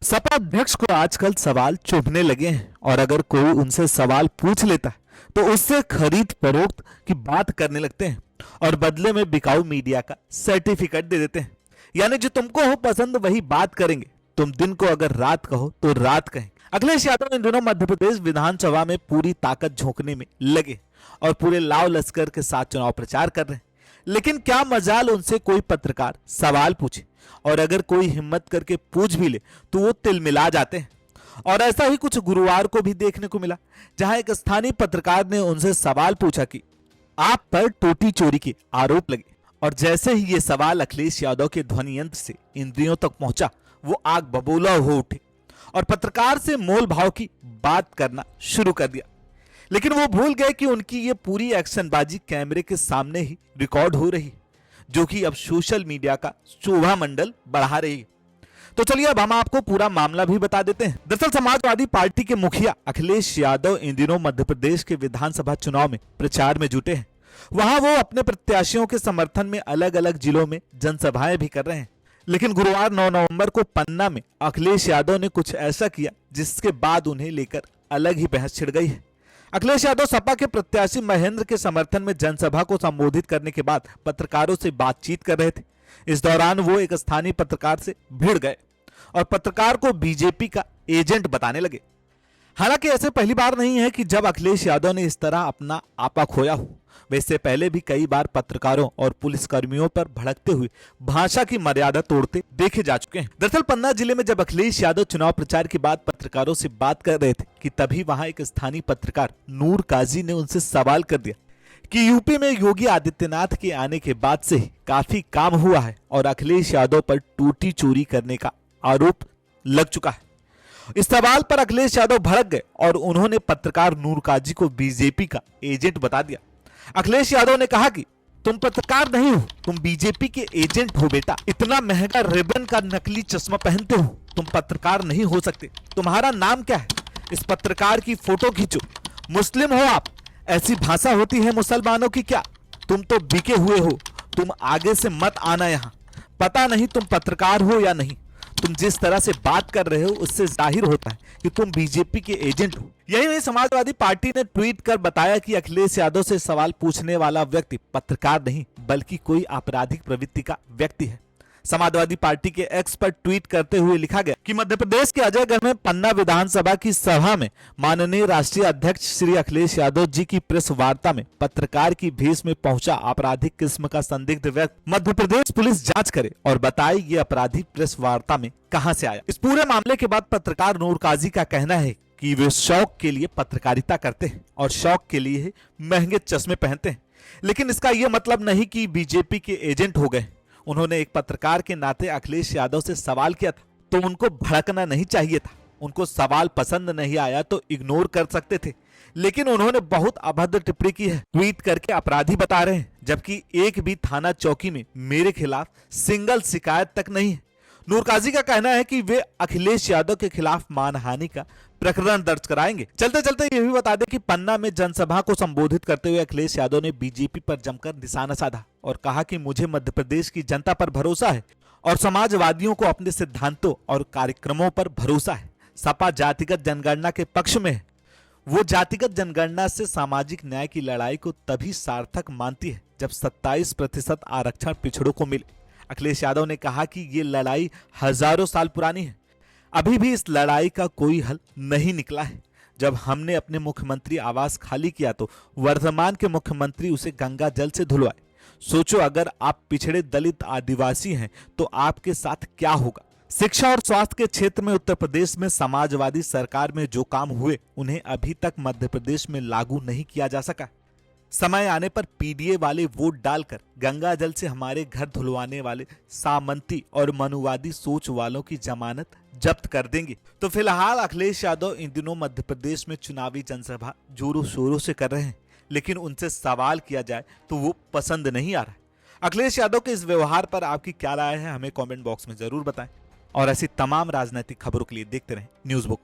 सपा अध्यक्ष को आजकल सवाल चुभने लगे हैं और अगर कोई उनसे सवाल पूछ लेता है तो उससे खरीद फरोख्त की बात करने लगते हैं और बदले में बिकाऊ मीडिया का सर्टिफिकेट दे देते हैं। यानी जो तुमको हो पसंद वही बात करेंगे, तुम दिन को अगर रात कहो तो रात कहें। अखिलेश यादव इन दिनों मध्य प्रदेश विधानसभा में पूरी ताकत झोंकने में लगे और पूरे लाव लश्कर के साथ चुनाव प्रचार कर रहे हैं। लेकिन क्या मजाल उनसे कोई पत्रकार सवाल पूछे और अगर कोई हिम्मत करके पूछ भी ले तो वो तिलमिला जाते हैं। और ऐसा ही कुछ गुरुवार को भी देखने को मिला, जहां एक स्थानीय पत्रकार ने उनसे सवाल पूछा कि आप पर टोटी चोरी के आरोप लगे, और जैसे ही ये सवाल अखिलेश यादव के ध्वनि यंत्र से इंद्रियों तक पहुंचा वो आग बबूला हो उठे और पत्रकार से मोल भाव की बात करना शुरू कर दिया। लेकिन वो भूल गए कि उनकी ये पूरी एक्शनबाजी कैमरे के सामने ही रिकॉर्ड हो रही, जो कि अब सोशल मीडिया का शोभा मंडल बढ़ा रही है। तो चलिए अब हम आपको पूरा मामला भी बता देते हैं। दरअसल समाजवादी पार्टी के मुखिया अखिलेश यादव इन दिनों मध्य प्रदेश के विधानसभा चुनाव में प्रचार में जुटे हैं। वहां वो अपने प्रत्याशियों के समर्थन में अलग अलग जिलों में जनसभाएं भी कर रहे हैं। लेकिन गुरुवार 9 नवंबर को पन्ना में अखिलेश यादव ने कुछ ऐसा किया जिसके बाद उन्हें लेकर अलग ही बहस छिड़ गई है। अखिलेश यादव सपा के प्रत्याशी महेंद्र के समर्थन में जनसभा को संबोधित करने के बाद पत्रकारों से बातचीत कर रहे थे। इस दौरान वो एक स्थानीय पत्रकार से भिड़ गए और पत्रकार को बीजेपी का एजेंट बताने लगे। हालांकि ऐसे पहली बार नहीं है कि जब अखिलेश यादव ने इस तरह अपना आपा खोया हो। वैसे पहले भी कई बार पत्रकारों और पुलिसकर्मियों पर भड़कते हुए भाषा की मर्यादा तोड़ते देखे जा चुके हैं। दरअसल पन्ना जिले में जब अखिलेश यादव चुनाव प्रचार के बाद पत्रकारों से बात कर रहे थे कि तभी वहां एक स्थानीय पत्रकार नूर काजी ने उनसे सवाल कर दिया कि यूपी में योगी आदित्यनाथ के आने के बाद से ही काफी काम हुआ है और अखिलेश यादव पर टूटी चोरी करने का आरोप लग चुका है। इस सवाल पर अखिलेश यादव भड़क गए और उन्होंने पत्रकार नूर काजी को बीजेपी का एजेंट बता दिया। अखिलेश यादव ने कहा कि तुम पत्रकार नहीं हो, तुम बीजेपी के एजेंट हो बेटा। इतना महंगा रिबन का नकली चश्मा पहनते हो, तुम पत्रकार नहीं हो सकते। तुम्हारा नाम क्या है? इस पत्रकार की फोटो खींचो। मुस्लिम हो आप? ऐसी भाषा होती है मुसलमानों की क्या? तुम तो बिके हुए हो, तुम आगे से मत आना यहाँ। पता नहीं तुम पत्रकार हो या नहीं। तुम जिस तरह से बात कर रहे हो उससे जाहिर होता है कि तुम बीजेपी के एजेंट हो। यही नहीं, समाजवादी पार्टी ने ट्वीट कर बताया कि अखिलेश यादव से सवाल पूछने वाला व्यक्ति पत्रकार नहीं बल्कि कोई आपराधिक प्रवृत्ति का व्यक्ति है। समाजवादी पार्टी के एक्स पर ट्वीट करते हुए लिखा गया कि मध्य प्रदेश के अजयगढ़ में पन्ना विधानसभा की सभा में माननीय राष्ट्रीय अध्यक्ष श्री अखिलेश यादव जी की प्रेस वार्ता में पत्रकार की भेष में पहुंचा आपराधिक किस्म का संदिग्ध व्यक्ति मध्य प्रदेश पुलिस जांच करे और बताए ये अपराधी प्रेस वार्ता में कहां से आया। इस पूरे मामले के बाद पत्रकार नूर काजी का कहना है कि वे शौक के लिए पत्रकारिता करते हैं और शौक के लिए महंगे चश्मे पहनते हैं, लेकिन इसका यह मतलब नहीं कि बीजेपी के एजेंट हो गए। उन्होंने एक पत्रकार के नाते अखिलेश यादव से सवाल किया था तो उनको भड़कना नहीं चाहिए था। उनको सवाल पसंद नहीं आया तो इग्नोर कर सकते थे, लेकिन उन्होंने बहुत अभद्र टिप्पणी की है। ट्वीट करके अपराधी बता रहे हैं, जबकि एक भी थाना चौकी में मेरे खिलाफ सिंगल शिकायत तक नहीं है। नूर काजी का कहना है कि वे अखिलेश यादव के खिलाफ मानहानि का प्रकरण दर्ज कराएंगे। चलते चलते ये भी बता दें कि पन्ना में जनसभा को संबोधित करते हुए अखिलेश यादव ने बीजेपी पर जमकर निशाना साधा और कहा कि मुझे मध्य प्रदेश की जनता पर भरोसा है और समाजवादियों को अपने सिद्धांतों और कार्यक्रमों पर भरोसा है। सपा जातिगत जनगणना के पक्ष में है। वो जातिगत जनगणना से सामाजिक न्याय की लड़ाई को तभी सार्थक मानती है जब 27% आरक्षण पिछड़ों को मिले। अखिलेश यादव ने कहा कि ये लड़ाई हजारों साल पुरानी है, अभी भी इस लड़ाई का कोई हल नहीं निकला है। जब हमने अपने मुख्यमंत्री आवास खाली किया तो वर्तमान के मुख्यमंत्री उसे गंगा जल से धुलवाए। सोचो अगर आप पिछड़े दलित आदिवासी हैं तो आपके साथ क्या होगा। शिक्षा और स्वास्थ्य के क्षेत्र में उत्तर प्रदेश में समाजवादी सरकार में जो काम हुए उन्हें अभी तक मध्य प्रदेश में लागू नहीं किया जा सका। समय आने पर पीडीए वाले वोट डालकर गंगा जल से हमारे घर धुलवाने वाले सामंती और मनुवादी सोच वालों की जमानत जब्त कर देंगे। तो फिलहाल अखिलेश यादव इन दिनों मध्य प्रदेश में चुनावी जनसभा जोरों शोरों से कर रहे हैं, लेकिन उनसे सवाल किया जाए तो वो पसंद नहीं आ रहा। अखिलेश यादव के इस व्यवहार पर आपकी क्या राय है, हमें कमेंट बॉक्स में जरूर बताएं और ऐसी तमाम राजनीतिक खबरों के लिए देखते रहें न्यूज़ बुक।